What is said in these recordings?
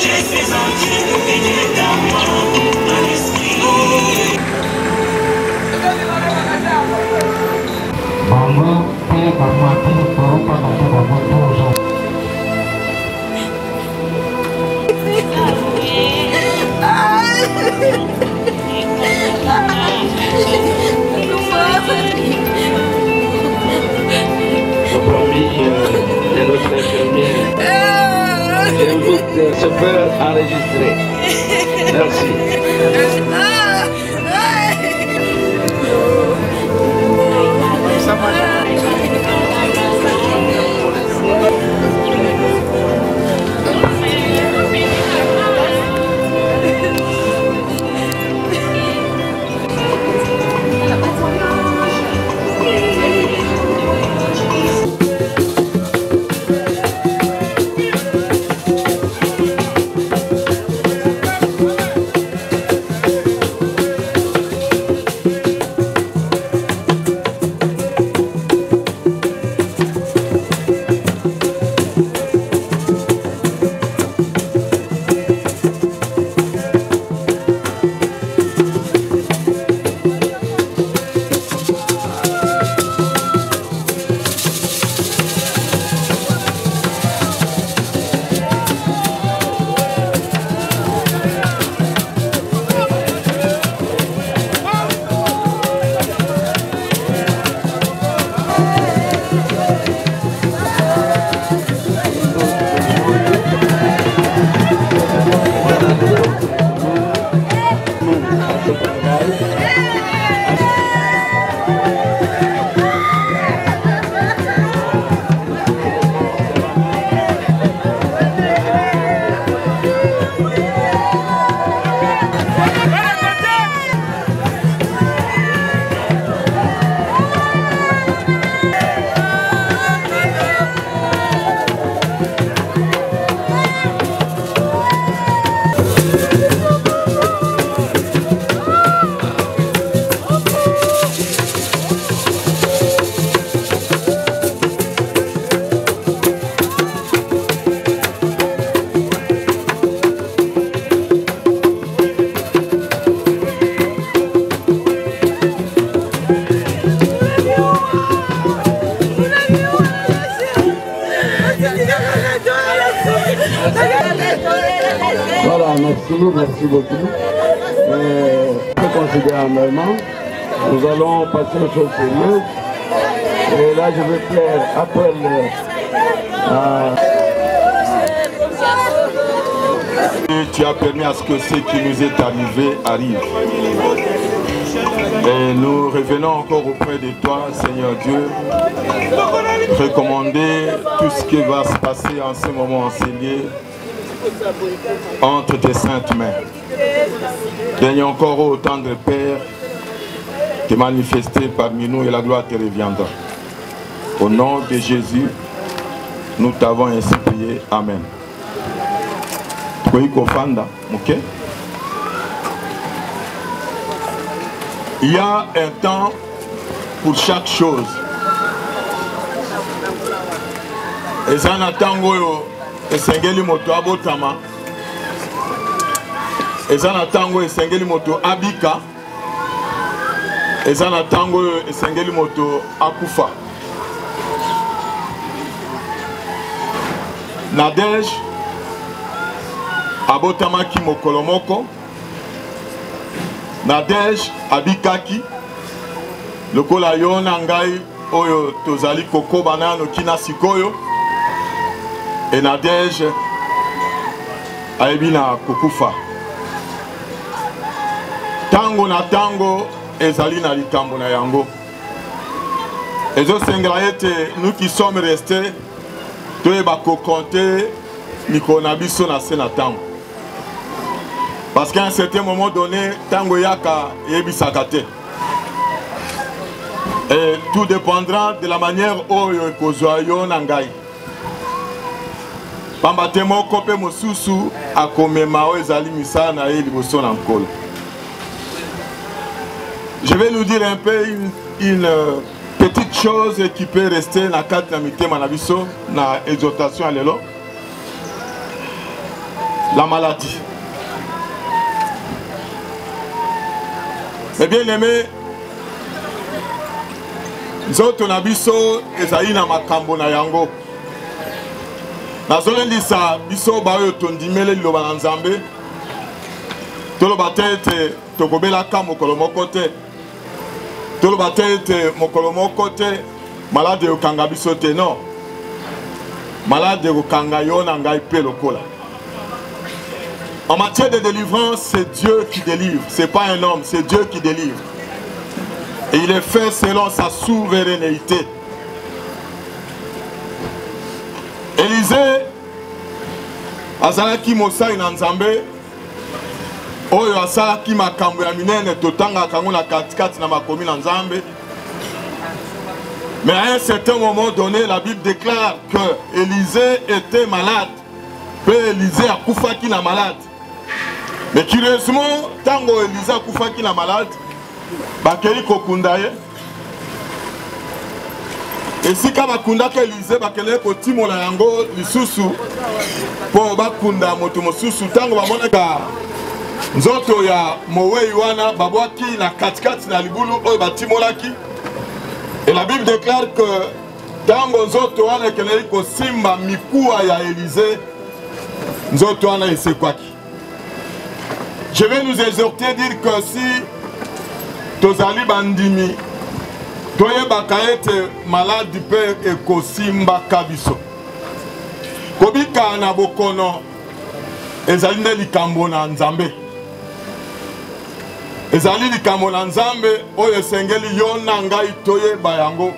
Je suis en Dieu, béni dans moi, dans l'esprit. Bango, te bamati, poropa na bango tozo. De notre infirmière. J'invite le chauffeur à enregistrer. Merci. Voilà, merci beaucoup. Considérablement, nous allons passer aux choses sérieuses. Et là, je vais faire appel à... Tu as permis à ce que ce qui nous est arrivé arrive. Et nous revenons encore auprès de toi, Seigneur Dieu, recommander tout ce qui va se passer en ce moment enseigné entre tes saintes mains. Daigne encore autant de Père te manifester parmi nous et la gloire te reviendra. Au nom de Jésus, nous t'avons ainsi prié. Amen. Ok? Il y a un temps pour chaque chose. Et ça n'attend esengeli moto abotama. Et ça n'attend esengeli moto abika. Et ça n'attend esengeli moto akufa. Nadej abotamaki mokolomoko. Nadej abikaki lokola yo na ngai oyo tozali kokoba nano kina sikoyo. Et Nadej ayebi na kokufa. Tango na tango ezali na likambo na yango. Ezo sengela ete nous qui sommes restés toyeba kokonte mikolo na biso na se na tango. Parce qu'à un certain moment donné, tango yaka yebisaka te. Et tout dépendra de la manière oyo ekozwa yo na ngai. Pamba te moko pe mosusu akomema o ezali misala na ye liboso na nkolo. Je vais nous dire un peu une petite chose qui peut rester na kati na mitema na biso na exhortation à lelo. la maladie. Et bien aimé, zoto na biso ezali na makambo na yango. Nazolendisa biso bayo tondimele liloba na Nzambe. Toloba te ete tokobelaka mokolo moko te. Toloba te ete mokolo moko te malade okanga biso te, non. Malade okanga yo na ngai pe lokola. En matière de délivrance, c'est Dieu qui délivre. Ce n'est pas un homme, c'est Dieu qui délivre. Et il est fait selon sa souveraineté. Élisée, azalaki mosali na Nzambe, oyo asalaki makambo ya minene totanga kango na katikati na makomi na Nzambe. Mais à un certain moment donné, la Bible déclare que Élisée était malade. Puis Élisée a koufaki na malade. Mais curieusement, tango Élisée a koufaki na malade, bakeli kokunda ye. Et si ka bakunda ka Élisée bakeli kotimola yango lisusu po bakunda moto mosusu tango bamonaka nzoto ya mowei wana babwaki na katikati na libulu oyo batimolaki. Et la Bible déclare que tango nzoto wana ekeleli kosimba mikuwa ya Élisée, nzoto wana esekwaki. Je vais nous exhorter à dire que si tozali bandimi toyebaka ete maladi pe ekosimba kabiso kobika na bokono ezali nde likambo na Nzambe. Ezali likambo na Nzambe oyo esengeli yo na ngai toyeba yango.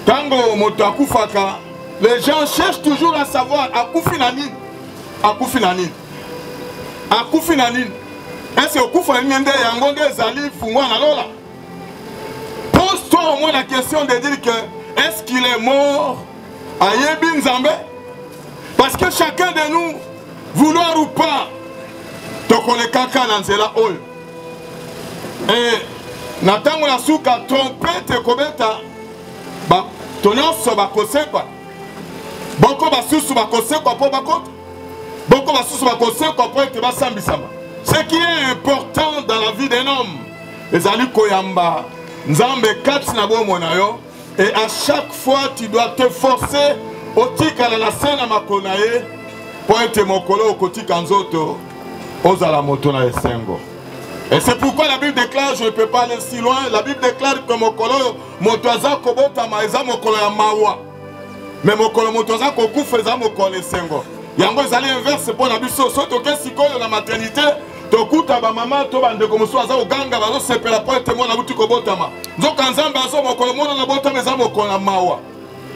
Tango moto akufaka, les gens cherchent toujours à savoir akufi na nini. Akufi na nini. Akufi na nini. Est-ce que akufa nini nde yango nde ezali fungwa na lola? Pose-toi au moins la question de dire que est-ce qu'il est mort à Yebi Nzambe? Parce que chacun de nous, vouloir ou pas, tokole kaka na nzela oyo. Et natango na suka trompete kobeta ba tonyoso bakosekwa. Boko basusu bakosekwa po bakota. Boko basusu bakosekwa po ete basambisama. Ce qui est important dans la vie d'un homme, ezali koyamba Nzambe kati na bomo na yo, et à chaque fois tu dois te forcer otikala na sena makona ye po ete mokolo okotika nzoto ozala moto na esengo. Et c'est pourquoi la Bible déclare, je ne peux pas aller si loin, la Bible déclare que mokolo motoaza kobota maeza mokolo ya mawa. Mais mokolo motoaza kokufa eza mokolo esengo. Yango ezali inverse pour na biso soto ke sikoyo na maternité tokuta ba mama to bandeko mosu aza oganga bazo sepela po ete mona buti kobotama. Nzoka Nzambe azo mokolo mona na botama eza mokolo na mawa.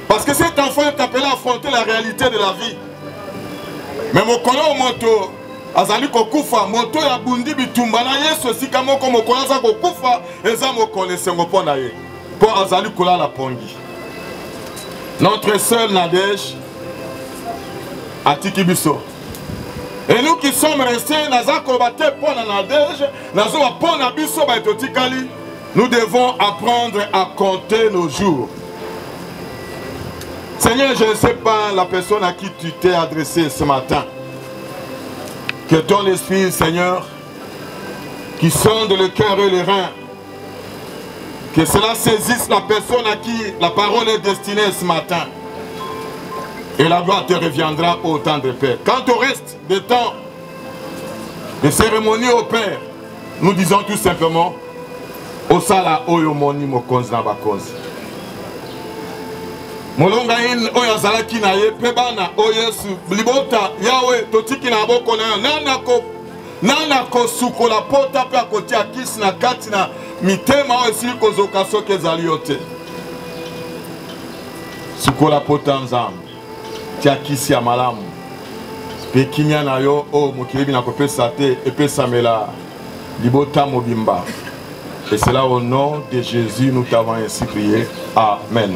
Parce que cet enfant est appelé à affronter la réalité de la vie. Mais mokolo moto azali kokufa moto ya bundi bitumba na Yesu sika moko mokolo aza kokufa eza mokolo esengo po na ye. Po azali kolala pongi. Notre seul Nadège atiki biso. Et nous qui sommes restés nazako bate po na Nadège, nazo po na biso ba etotikali, nous devons apprendre à compter nos jours. Seigneur, je ne sais pas la personne à qui tu t'es adressé ce matin. Que ton esprit, Seigneur, qui sonde le cœur et les reins, que cela saisisse la personne à qui la parole est destinée ce matin. Et la gloire te reviendra au temps de paix. Quant au reste des temps, des cérémonies au Père, nous disons tout simplement, Osala oyo moni mokonzi na bakonzi. Molonga in oyo azalaki na ye pe bana o Yesu libota yawe totiki na boko na nana ko sukola pota pe akotia kisi na kati na mitema oyo esili kozoka soki ezali yo te. Sukola pota Nzambe tia kisi ya malamu pe kimia na yo o mokili na kopesa te epesamela libota mobimba. Et c'est là au nom de Jésus nous t'avons ainsi prié. Amen.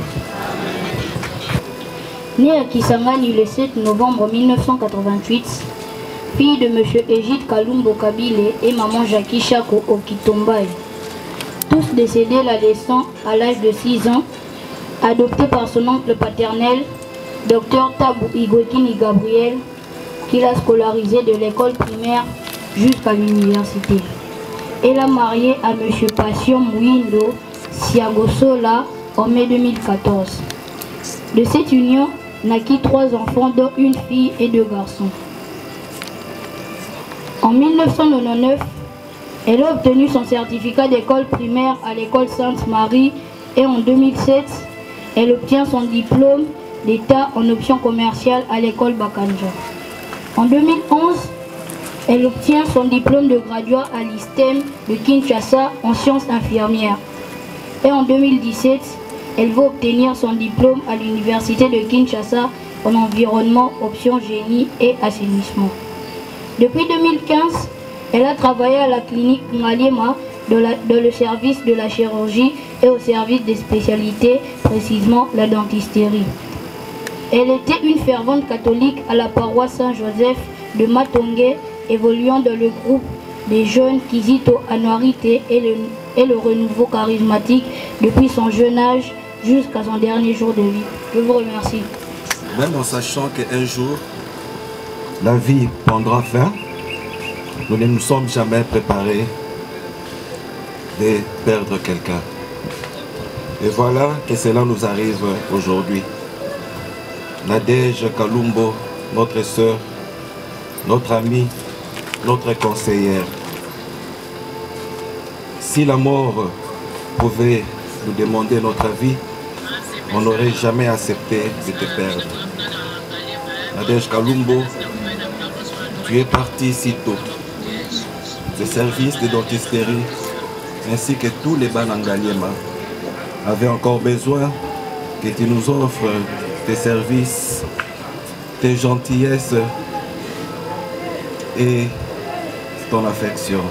Née à Kisangani le 7 novembre 1988, fille de M. Égide Kalumbo Kabile et maman Jackie Chako Okitombaye. Tous décédés l'adolescent à l'âge de 6 ans, adopté par son oncle paternel Dr Tabou Igwekini Gabriel, qui l'a scolarisé de l'école primaire jusqu'à l'université. Elle a marié à M. Passion Mouindo Siagosola en mai 2014. De cette union naquit 3 enfants, dont une fille et 2 garçons. En 1999, elle a obtenu son certificat d'école primaire à l'école Sainte-Marie et en 2007, elle obtient son diplôme d'État en option commerciale à l'école Bakanja. En 2011, elle obtient son diplôme de graduat à l'ISTEM de Kinshasa en sciences infirmières. Et en 2017, elle va obtenir son diplôme à l'université de Kinshasa en environnement, option génie et assainissement. Depuis 2015, elle a travaillé à la clinique Ngaliema dans le service de la chirurgie et au service des spécialités, précisément la dentisterie. Elle était une fervente catholique à la paroisse Saint-Joseph de Matongé, évoluant dans le groupe des jeunes Kizito Anuarité et le renouveau charismatique depuis son jeune âge jusqu'à son dernier jour de vie. Je vous remercie. Même en sachant qu'un jour, la vie prendra fin, nous ne nous sommes jamais préparés de perdre quelqu'un. Et voilà que cela nous arrive aujourd'hui. Nadège Kalumbo, notre sœur, notre amie, notre conseillère. Si la mort pouvait nous demander notre avis, on n'aurait jamais accepté de te perdre. Nadège Kalumbo, tu es parti si tôt. Les services de dentisterie ainsi que tous les Banangaliema avaient encore besoin que tu nous offres tes services, tes gentillesses et ton affection.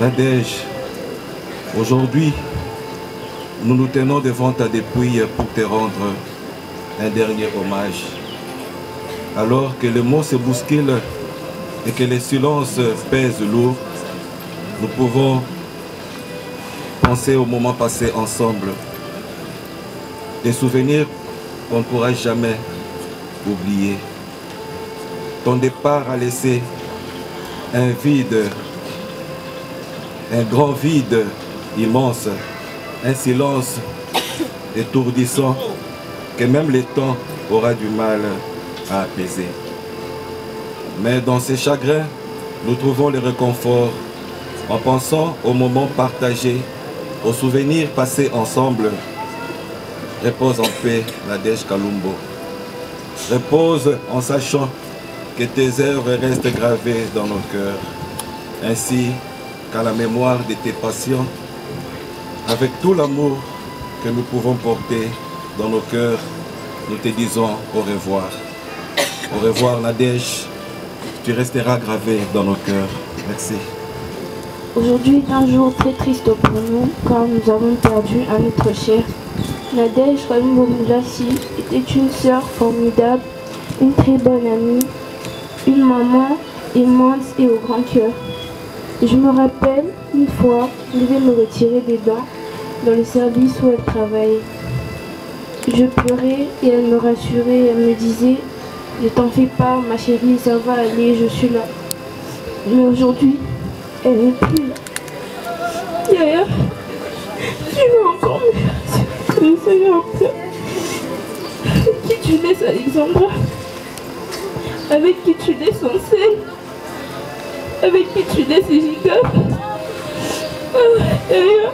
Nadège, aujourd'hui, nous nous tenons devant ta dépouille pour te rendre un dernier hommage. Alors que les mots se bousculent et que les silences pèsent lourd, nous pouvons penser au moment passé ensemble. Des souvenirs qu'on ne pourra jamais oublier. Ton départ a laissé un vide, un grand vide immense, un silence étourdissant que même le temps aura du mal à apaiser. Mais dans ces chagrins, nous trouvons le réconfort en pensant aux moments partagés, aux souvenirs passés ensemble. Repose en paix, Nadège Kalumbo. Repose en sachant que tes œuvres restent gravées dans nos cœurs, ainsi qu'à la mémoire de tes patients, avec tout l'amour que nous pouvons porter dans nos cœurs, nous te disons au revoir. Au revoir, Nadège. Tu resteras gravé dans nos cœurs. Merci. Aujourd'hui est un jour très triste pour nous, car nous avons perdu un être cher. Nadège Kalumbo Moulassi était une sœur formidable, une très bonne amie, une maman aimante et au grand cœur. Je me rappelle, une fois, je devais me retirer des dents dans le service où elle travaillait. Je pleurais et elle me rassurait, elle me disait « Ne t'en fais pas, ma chérie, ça va aller, je suis là. » Mais aujourd'hui, elle n'est plus là. Yaya, tu veux encore me faire comme ça, avec qui tu laisses Alexandra? Avec qui tu laisses Ansel? Avec qui tu laisses Giga? Yaya,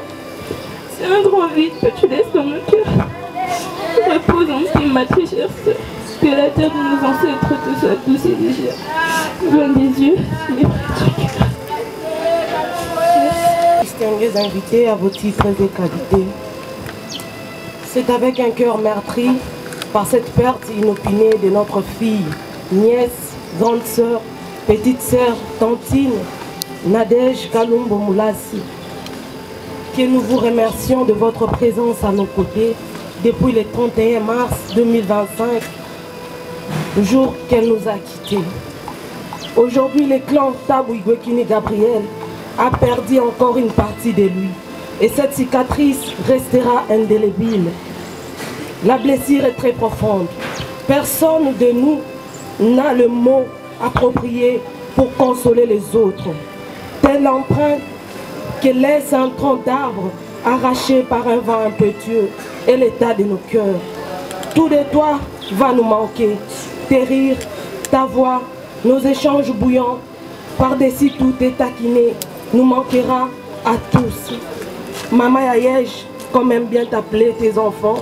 c'est un grand vide que tu laisses dans mon cœur. Repose en paix, ma très chère sœur. Que la terre de nos ancêtres te soit douce et légère. Loin des yeux, les près du cœur. Distingués invités à vos titres et qualités. C'est avec un cœur meurtri par cette perte inopinée de notre fille, nièce, grande sœur, petite sœur, tantine, Nadège Kalumbo Moulassi, que nous vous remercions de votre présence à nos côtés depuis le 31 mars 2025, le jour qu'elle nous a quittés. Aujourd'hui, le clan Tabou Igwekini Gabriel a perdu encore une partie de lui et cette cicatrice restera indélébile. La blessure est très profonde. Personne de nous n'a le mot approprié pour consoler les autres. Telle l'empreinte que laisse un tronc d'arbre arraché par un vent impétueux et l'état de nos cœurs. Tout de toi va nous manquer. Tes rires, ta voix, nos échanges bouillants, par-dessus tout tes taquinés, nous manquera à tous. Maman Yayesh, comme aiment bien t'appeler tes enfants,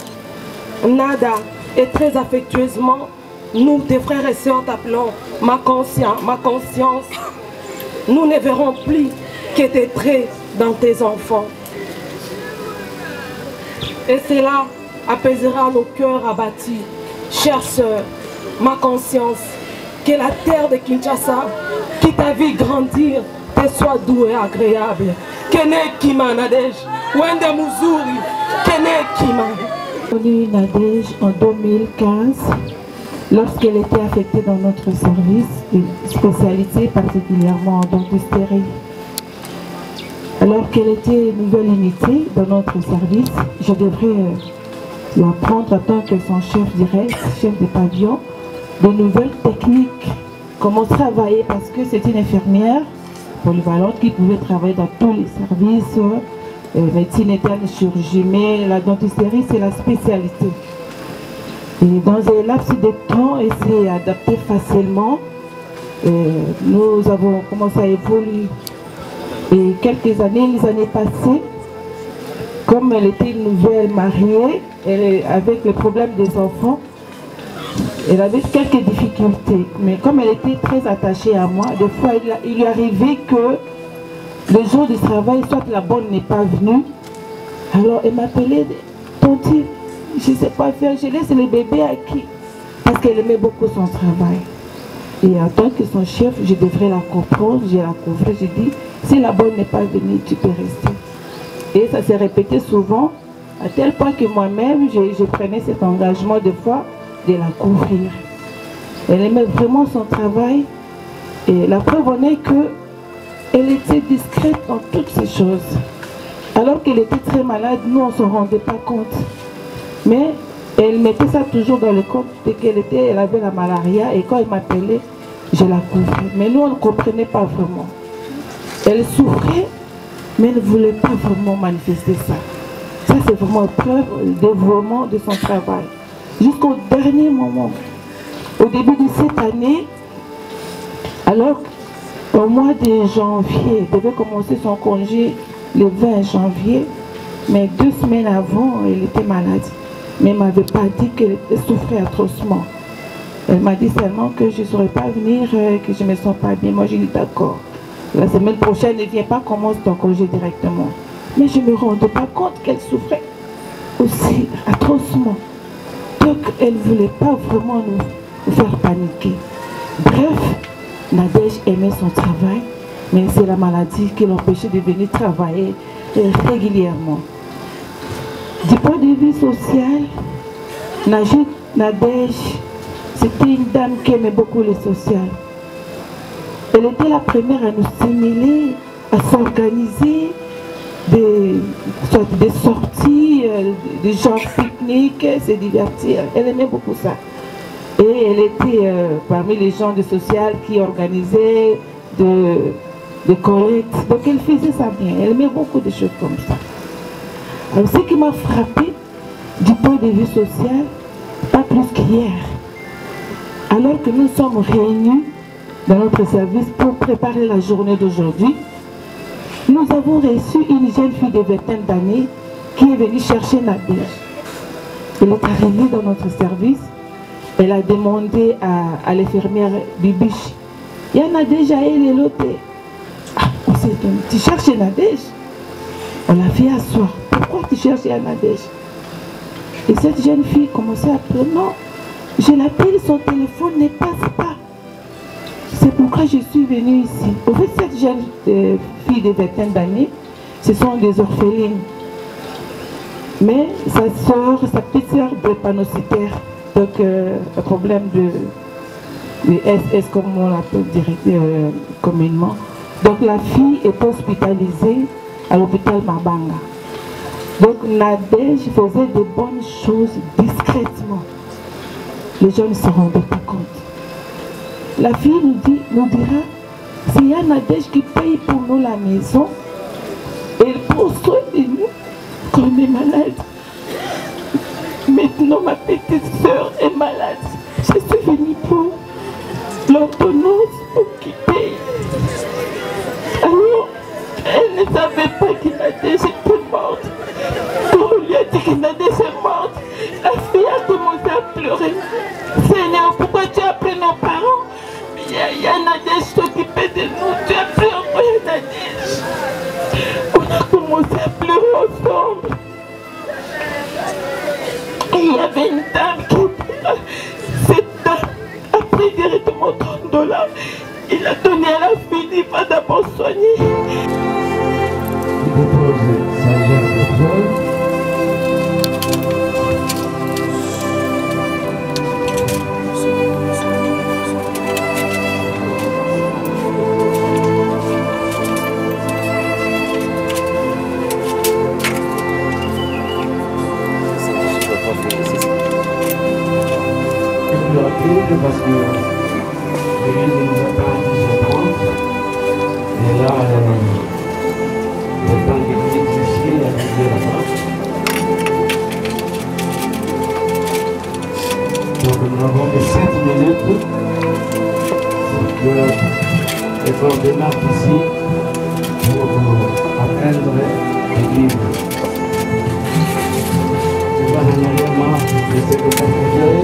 Nada, et très affectueusement, nous, tes frères et sœurs, t'appelons ma conscience. Nous ne verrons plus que tes traits dans tes enfants. Et cela apaisera nos cœurs abattus. Chère sœur, ma conscience, que la terre de Kinshasa, qui t'a vu grandir, te soit doux et agréable. Kene Kima Nadej, Wende Muzuri, Kene Kima. J'ai connu Nadej en 2015, lorsqu'elle était affectée dans notre service, une spécialité particulièrement en dentisterie. Alors qu'elle était nouvelle unité dans notre service, je devrais la prendre en tant que son chef direct, chef de pavillon, de nouvelles techniques, comment travailler, parce que c'est une infirmière polyvalente qui pouvait travailler dans tous les services, médecine interne, chirurgie, mais la dentisterie c'est la spécialité. Et dans un laps de temps, elle s'est adaptée facilement. Nous avons commencé à évoluer. Et quelques années, les années passées, comme elle était une nouvelle mariée, avec le problème des enfants, elle avait quelques difficultés. Mais comme elle était très attachée à moi, des fois il lui arrivait que le jour du travail, soit la bonne n'est pas venue. Alors elle m'appelait, tonti, je ne sais pas faire, je laisse le bébé à qui? Parce qu'elle aimait beaucoup son travail. Et en tant que son chef, je devrais la comprendre, je la couvrais, je dis, si la bonne n'est pas venue, tu peux rester. Et ça s'est répété souvent, à tel point que moi-même, je prenais cet engagement de fois de la couvrir. Elle aimait vraiment son travail. Et la preuve en est qu'elle était discrète dans toutes ces choses. Alors qu'elle était très malade, nous on ne se rendait pas compte. Mais elle mettait ça toujours dans le compte de elle avait la malaria et quand elle m'appelait, je la couvrais. Mais nous on ne comprenait pas vraiment. Elle souffrait, mais elle ne voulait pas vraiment manifester ça. Ça c'est vraiment une preuve du dévouement de son travail. Jusqu'au dernier moment. Au début de cette année, alors au mois de janvier, elle devait commencer son congé le 20 janvier, mais 2 semaines avant, elle était malade. Mais elle ne m'avait pas dit qu'elle souffrait atrocement. Elle m'a dit seulement que je ne saurais pas venir, que je ne me sens pas bien. Moi, j'ai dit d'accord. La semaine prochaine, ne viens pas, commence ton congé directement. Mais je ne me rendais pas compte qu'elle souffrait aussi atrocement. Donc, elle ne voulait pas vraiment nous faire paniquer. Bref, Nadej aimait son travail, mais c'est la maladie qui l'empêchait de venir travailler régulièrement. Du point de vue social, Nadej, c'était une dame qui aimait beaucoup le social. Elle était la première à nous stimuler, à s'organiser, des sorties, des genres pique-nique, se divertir. Elle aimait beaucoup ça. Et elle était parmi les gens de social qui organisaient des collectes. Donc elle faisait ça bien. Elle aimait beaucoup de choses comme ça. Alors ce qui m'a frappé du point de vue social, pas plus qu'hier, alors que nous sommes réunis dans notre service pour préparer la journée d'aujourd'hui, nous avons reçu une jeune fille de 20 d'années qui est venue chercher Nadej. Elle est arrivée dans notre service. Elle a demandé à l'infirmière Bibiche, il y a Nadej à elle et l'autre. Ah, on s'est dit, tu cherches Nadej? On l'a fait asseoir. Pourquoi tu cherches Nadej? Et cette jeune fille commençait à pleurer. Non, je l'appelle, son téléphone ne passe pas. C'est pourquoi je suis venue ici. En fait, cette jeune fille de 20 d'années, ce sont des orphelines. Mais sa soeur, sa petite soeur drépanocytaire, donc un problème de SS, comme on l'appelle communément. Donc la fille est hospitalisée à l'hôpital Mabanga. Donc Nadège faisait de bonnes choses discrètement. Les gens ne se rendaient pas compte. La fille nous dira, c'est Yann Nadège qui paye pour nous la maison. Elle prend soin de nous quand on est malade. Maintenant, ma petite soeur est malade. Je suis venue pour l'ordonnance pour qu'il paye. Alors, elle ne savait pas que Nadège était morte. Quand on lui a dit que Nadège est morte, la fille a commencé à pleurer. Seigneur, pourquoi tu as appelé nos parents? Il y a Nadège s'occupait de nous. Tu as appelé encore Nadège. On a commencé à pleurer ensemble. Et il y avait une dame qui était là. Cette dame a pris directement $30. Il a donné à la fille, il va d'abord soigner. Il dépose sa gerbe de fleurs. Parce que l'église ne nous a pas dit son compte. Et là, le temps qu'il existait, il a dit là-bas. Donc nous avons les 7 minutes pour que les gens démarrent ici pour atteindre l'église. C'est pas un élément de ce que ça fait.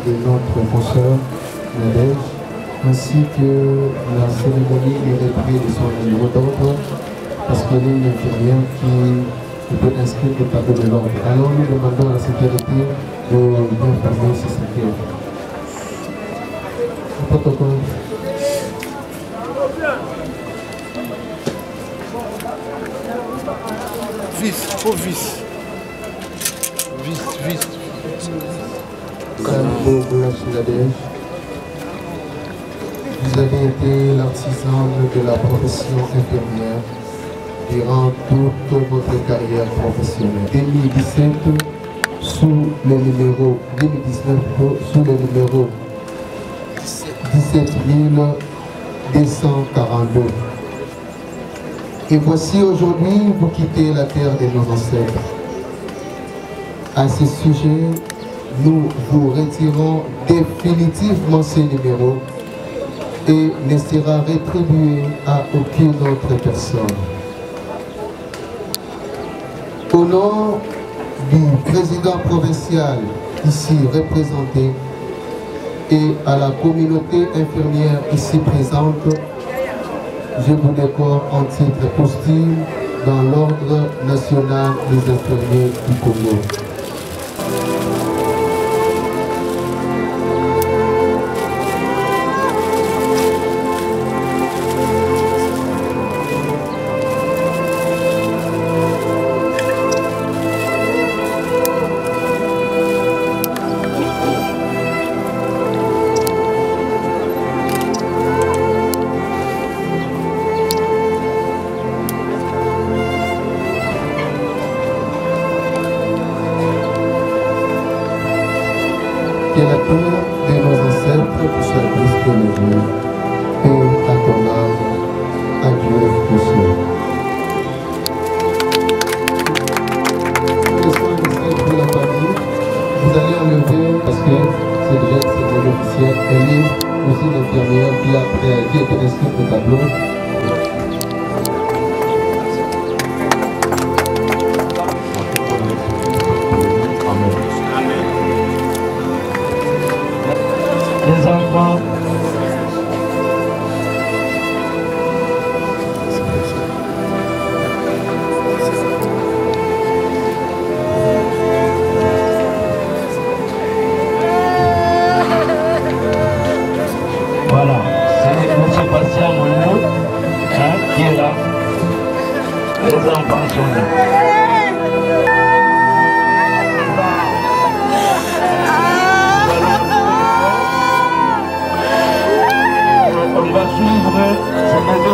de notre consoeur Nadège, ainsi que la cérémonie est reprise de son numéro d'ordre, parce qu'il y a une infirmière qui peut inscrire le tableau de l'ordre. Alors nous demandons à la sécurité de bien fermer ce secteur. Protocole. Vice, au vice. Vice. Vous avez été l'artisan de la profession infirmière durant toute votre carrière professionnelle. 2017, sous le numéro 2019, sous le numéro 17 242. Et voici aujourd'hui, vous quittez la terre de nos ancêtres. À ce sujet, nous vous retirons définitivement ce numéro et ne sera rétribué à aucune autre personne. Au nom du président provincial ici représenté et à la communauté infirmière ici présente, je vous décore en titre posthume dans l'ordre national des infirmiers du Congo. investir le tableau. Les enfants, voilà, c'est M. Bastien Moulou qui est là. Les enfants sont là. On va suivre ce